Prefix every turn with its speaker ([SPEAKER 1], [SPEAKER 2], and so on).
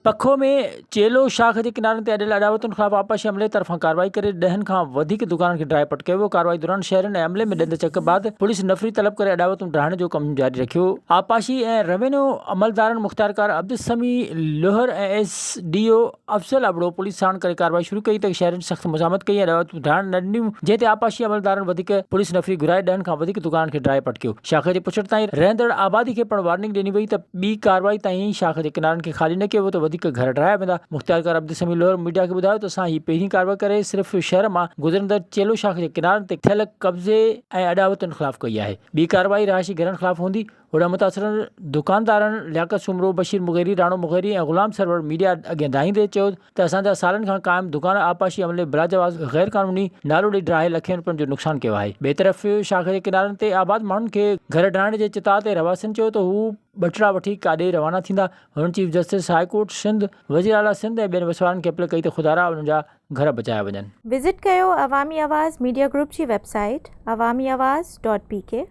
[SPEAKER 1] पखो में चेलो शाख के किनारे ते अॾियल अॾावतुनि ख़िलाफ़ आपाशी अमले तरफ़ां कार्रवाई करे 10 खां वधीक दुकाननि खे ड्राई पट कयो वियो। कार्रवाई दौरान शहरनि ऐं अमले में ॾंद चक बाद पुलिस नफ़री तलब करे अॾावतूं ढाइण जो कमु जारी रखियो। आपाशी ऐं रेवेन्यू अमलदारनि मुख़्तियारकार अब्दुल समी लोहर ऐं SDO अफसल अबड़ो पुलिस साण करे कार्रवाई शुरू कई त शहरनि सख़्त मुज़ामत कई ऐं अॾावतूं ढाइण न ॾिनियूं, जंहिं ते आपाशी अमलदारनि वधीक पुलिस नफ़री घुराए 10 खां वधीक दुकाननि खे ड्राई पट कयो। शाख जे पुछड़ ताईं रहंदड़ आबादी खे पिणु वार्निंग ॾिनी वई त ॿी कार्रवाई ताईं शाख जे किनारनि खे ख़ाली न कयो त वधीक घर ड्राया वेंदा। मुख़्तियारकार अब्दुल समी लोहर मीडिया खे ॿुधायो त असां ही पहिरीं कार्रवाई करे सिर्फ़ शहर मां गुज़रंदड़ चेलो शाख जे किनारनि ते थियल कब्ज़े ऐं अॾावतुनि ख़िलाफ़ कई आहे। ॿी कार्रवाई रहायशी घरनि ख़िलाफ़ हूंदी। होॾां मुतासिर दुकानदारनि लियाकत सुमरो, बशीर मुग़ैरी, राणो मुग़ैरी ऐं ग़ुलाम सरवर मीडिया अॻियां धाईंदे चयो त असांजा सालनि खां क़ाइमु दुकान आपाशी अमले बिलाजवाज़ गैर क़ानूनी नालो ॾेई ड्राहे लखें रुपयनि जो नुक़सानु कयो आहे। ॿिए तरफ़ शाख जे किनारनि ते आबाद माण्हुनि खे घर ड्राइण जे चिता ते रवासिन चयो त हू बटड़ा वठी काॾे रवाना थींदा। हुननि chief justice high court Sindh, वज़ीर आला सिंध ऐं ॿियनि वसवारनि खे अपील कई त ख़ुदारा उन्हनि जा घर बचाया वञनि।
[SPEAKER 2] विज़िट कयो अवामी आवाज़ मीडिया ग्रुप जी वेबसाइट awamiawaz.pk।